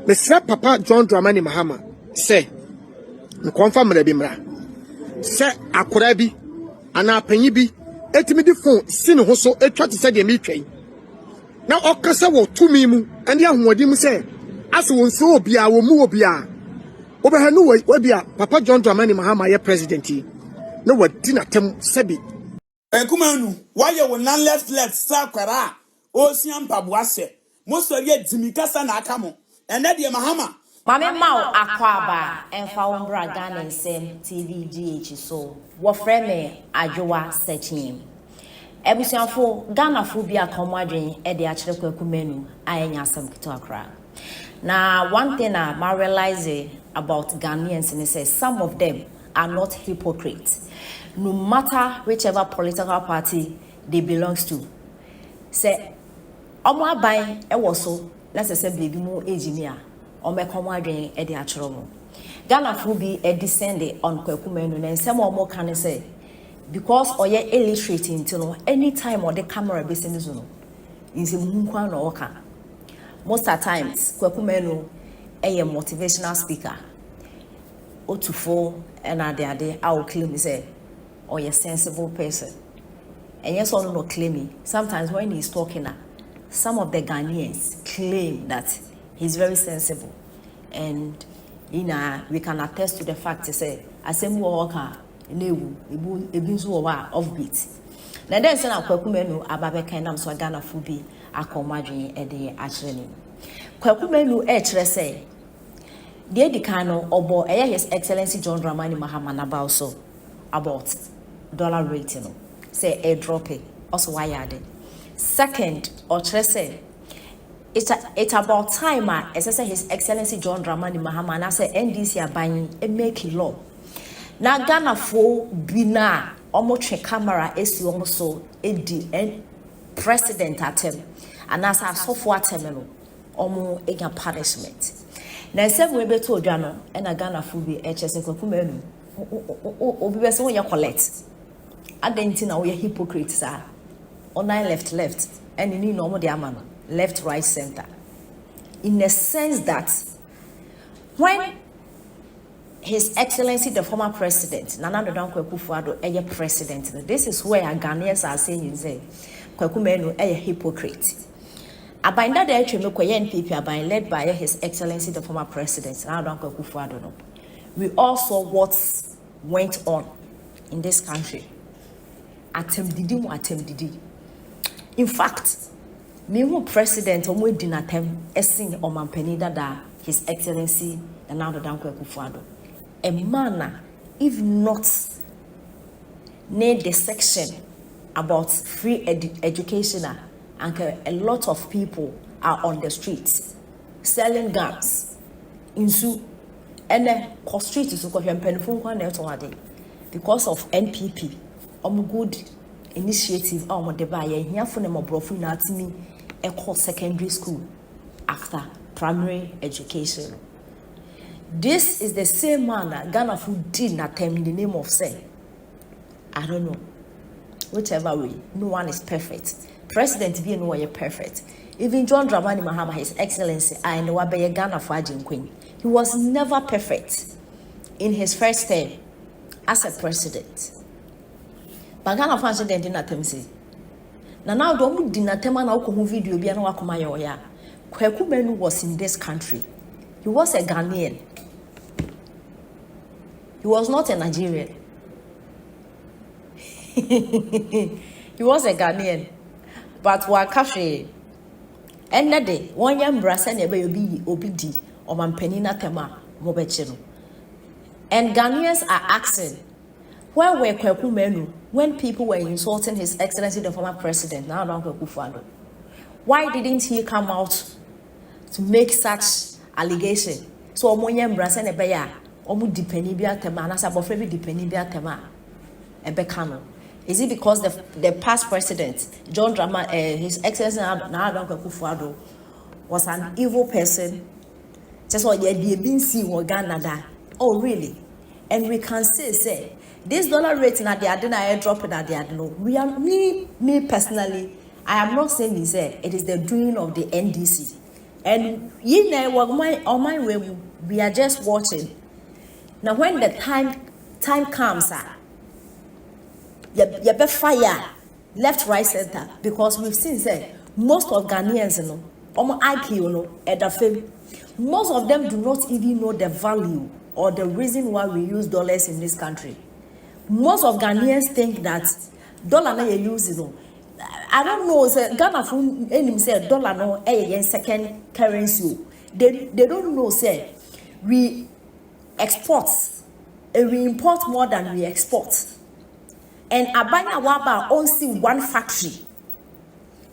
Mr. Papa John Dramani Mahama say, "Confirm the bimra." Say akorabi, ana penyibi, etimi di phone sin ho so etwa te say de me twɛn. Na okasa wo tumi mu, ane ahoɔden mu say, aso wonso obi a wo mu obi a. Obehanu we bia Papa John Dramani Mahama ye president yi. Na wadi na tem sebi. Kumanu, why you will not left Sakara, Ocean Pabuase, most of ye Zimikasa Nakamo, and Nadia Mahama. Mame Mao Akwaba and Faumbra Ghana Sem TV GH so what frame Ajoa searching. Ebusianfo Ghana phobia comwadwen e de akere Kwaku menu ayenya asam kito akra. Na one thing I realize about Ghanaians is say some of them are not hypocrites. No matter whichever political party they belongs to. Say omo aban e wo so let's say baby mu engineer ome komwadwen e de akere mo. Ghana phobia e descend on Kwaku menu na nsem omo kan say because oye illiterate into no anytime or the camera be seen no inse munkwa na oka most of times Kwaku menu a motivational speaker otufo and ade I will claim say or a sensible person and yes or no claiming sometimes when he's talking some of the Ghanaians claim that he's very sensible and we can attest to the fact to say asemu worker newu ebinso wa offbeat na den se na Kwaku menu ababeka nam so Ghana fobi akomadwen e de akere ni Kwaku menu e kire say de edikan no obo His Excellency John Dramani Mahama also about dollar rate no say a drop it also why add second or kire say it's about time say His Excellency John Dramani Mahama na say NDC aban e make law na Ghana fo bina omo twe camera esi omo so edi president atem anasa asofo atem no omo ega punishment na nsem we beto odwa no e na Ghana fo bi ehese Kwaku menu obi be se wo ye collect adenti na wo ye hypocrite sa online left and ni no omo de ama no left right center in a sense that when His Excellency the former president Nana Addo Kwaku president. This is where Ghanaians are saying say Kwaku menu a hypocrite. Abinda de atwe mekoye NPP aban led by His Excellency the former president Nana Addo Kwaku no. We all saw what went on in this country. Atem didi. In fact, me who president omo di natem esin omampani dada His Excellency Nana Addo Kwaku a manner, if not near the section about free education, and a lot of people are on the streets selling guns. Insu and then cost street is because of NPP. Good initiative on the buyer here for them brofu na timi a secondary school after primary education. This is the same man Ghana who did not in the name of say. I don't know. Whichever way, no one is perfect. President be no way perfect. Even John Dramani Mahama, His Excellency, I know what be Ghana for Queen. He was never perfect in his first term as a president. But Ghana for president did not say. Now don't did not tell man video be no akoma Kwaku menu was in this country. He was a Ghanaian. He was not a Nigerian. He was a Ghanaian. But wakafe enne de one yam brasa na be obidi o mampanina tema mobechino. And Ghanaians are asking, where were Kwaku menu when people were insulting His Excellency the former president now Kwaku Kwaku? Why didn't he come out to make such allegation? So omonya mbrasa na be ya omu dipeni bi atema na sabofre bi dipeni bi atema ebeka no. Is it because the past president John Drama His Excellency Nana Addo Kwaku was an evil person? Just what you been seeing in Ghana da. Oh really? And we can say this dollar rate na the adena air drop na the adeno. We are me personally I am not saying this it is the doing of the NDC. And we are just watching. Now when the time comes, you be fire left, right, center, because we've seen say most of Ghanaians, IQ, at the fame, most of them do not even know the value or the reason why we use dollars in this country. Most of Ghanaians think that dollar na you use, I don't know, say Ghana from any say dollar no second currency. They don't know say we export and we import more than we export. And Abanya Waba only one factory.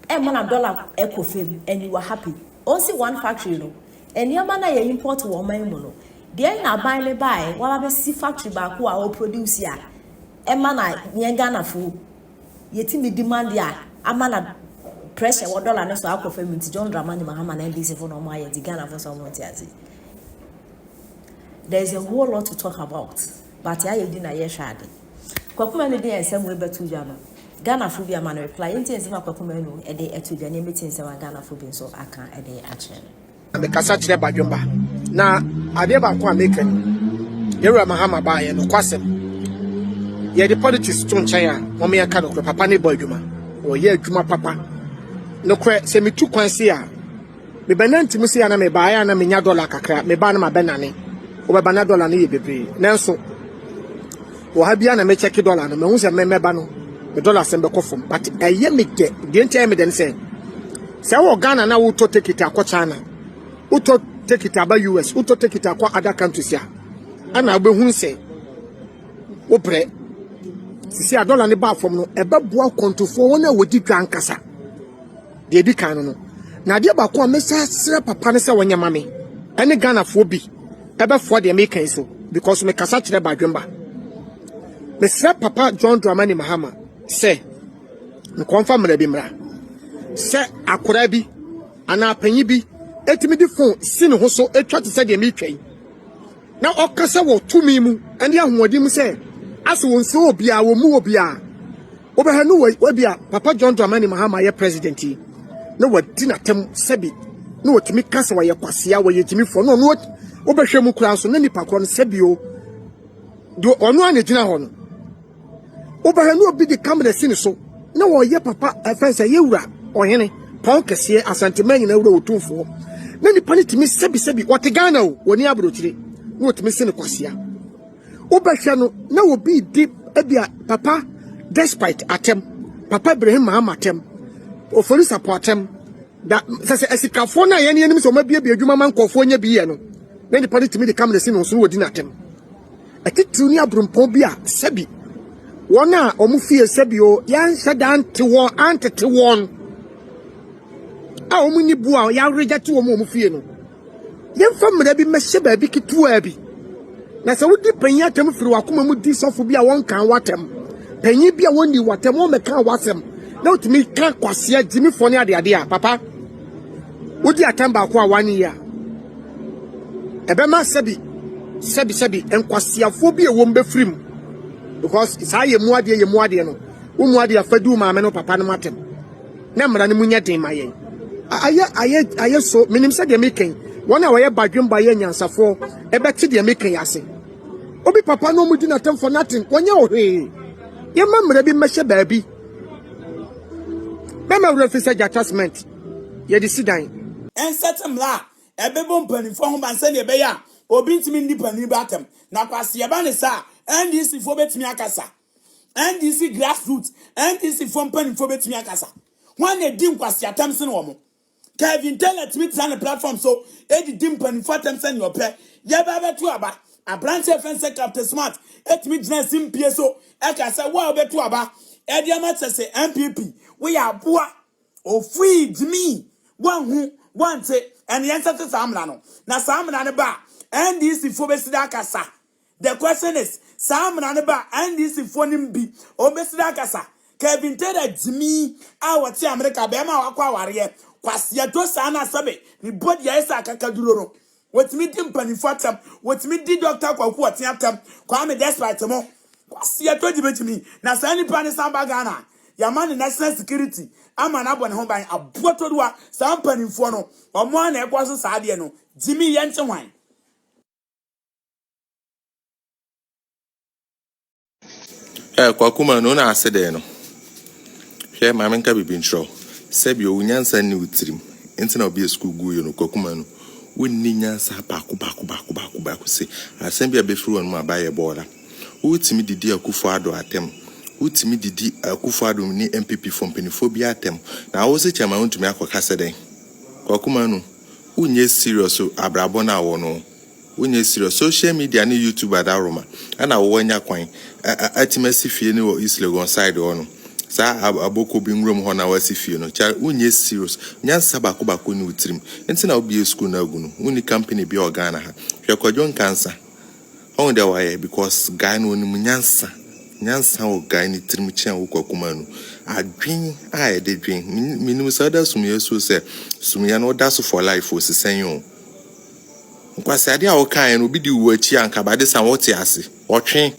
And $1 eco fame and you are happy. Only one factory, and your man I import woman mono. Then I buy while I see factory back who are produce ya. And man I Ghana food. Yet me demand ya. A man pressure what dollar next to alcohol fame into John Dramani Mahama and this for no my Ghana for someone. There's a whole lot to talk about. But I didn't a year shady. Kwaku any day and some way back to Jama. Ghana phobia man reply into Kwaku a day to the name meeting some Ghana phobia so I can't a day action. The Kasachre Bajumba. Now, Adeba Kwa making Yera Mahama by and Kwasia. Ye the politics to Chaya, Momia Kano, Papa Boy Juma, or Ye Juma Papa. No cre send me 2 Kwasia. Me Benanti Musiana me buy and a $1 cacra, me ban my benani, or $1 ni baby. Nelson. Wahabiana me check $1 no me hu se me bano the dollar sembe kofom but eye me get the enter me den say wo Ghana na wo to take it akwa China wo to take it aba US wo to take it akwa other countries ya ana be hu se wo bre sisi $1 ne ba fom no e ba boa kontofo wona wodi twa nkasa de di kan no na de ba ko me sere papa ne se wonya mame ene Ghana fo bi e ba fo de me kan so because me kasa kire ba dwemba. Mr. Papa John Dramani Mahama say, "Nkonfa mra bi mra. Say akora bi ana panyi bi etimi di phone si ne ho so etwa te say de me twai. Na okasa wo tumi mu ene ahoodi mu say aso won so obi a wo mu obi a. Oba no we bia Papa John Dramani Mahama ye president yi. Na wadi na tem sebi. Na wotimi kasa wa ye Kwasia wa ye Gyimifuo no no obehwe mu kura so na nipa kro no sebi o. Do onu anegyina ho no. Oba no obi di camera sini so na wo ye papa fense ye wura ohene pon kese asanteman na wura otumfo na nipa ne timi sebi wote Ghana o woni abrochire na wotimi sini Kwasia oba hwe no na obi di ebia papa despite atem papa Ibrahim Mahama atem ofori support atem da sese esikafo na ye ne nim so ma bia adwuma man kofo nya bi ye no na nipa ne timi di camera sini so wodi na atem atitu ni abrompon bia sebi Wana omufie sebio yan sadan te won antete won a omuni bua ya reject wo omufie no yen famra bi mehye ba bi kitua bi na se wodi panyi atem firi wakoma mu di sofo bi a won kan watem panyi bi a woni watem o meka wasem na otimi kan Kwasia Gyimifuo ne ade a papa wodi atem ba ko a 1 year ebema sebi enkwasiafo bi e wo mbefrim because say ye muade no wo muade afadu maame no papa no matem na mra ne munya den mayen aye so minim se de meken wona wo ye badwemba ye nyansafo e beti de meken ase obi papa no mudi na tem for nothing wonya ohwe ye mamra bi mehye baabi mama refisa attachment ye di sidan en setemla ebebo mpanifo ho banse ne be ya obi ntimi ndi pani batem na Kwasia ba ne sa NDC for betimi akasa NDC grassroots NDC for mpanifo betimi akasa when they dim Kwasia Tamsin womo Kevin Taylor tweets on the platform so edi dim mpanifo Tamsin your pe ye ba betu aba a branch fence Captain Smart etimi gina simpie so akasa wa betu aba edi amata say MPP we are boa o free me one who want it and the answer to samra no na samra ne ba NDC for besida akasa. The question is, Sam Nanaba and this phonim be obesida kasa. Kevin Taylor Jimmy, our tea America Bema Aqua warrior, Kwasia to Sana Sabe, the body Yasa Kakaduro. What me dim panifatam, what me did Dr. Kwaku at Kwame despite mo. Kwasia to me. Nasani Panisamba Ghana. yama national security ama na abone ho ban abotodoa saa mpanimfo no omo na ekwaso saa de no Gyimi ye nche hwan Kwaku Manu na asede no. Hwe ma menka bibi ntro. Sebi o nyansa ni utirim. Enti na obi school gu yo no Kwaku Manu. Wonni nyansa baako se. Asem bia befiri won mu abaye bola. Utimi didi Akufo Addo atem. Utimi didi Akufo Addo ni MPP from penifo atem. Na wo se chama untumi akokase den. Kwaku Manu. Unye serious abrabo na wo no. Unye serious social media ni YouTube adaroma. Ana wo wanya kwan. Atimasi fie ni wo East Legon side ono. Sa aboko bi nwrom ho na wasi fie no. Cha unye serious. Nyansa bako ni utirim. Enti na obi school na agunu. Uni company bi organa ha. Hwe kwadwo cancer. On the way because guy no ni nyansa. Nyansa o guy ni tirim chian wo Kwaku Manu. Adwen a de dwen. Minimum sa da sum yeso se sum ya no da so for life o sesen yo. Kwasia de a wo kan no bi di wo achi anka ba de san wo te ase. Otwen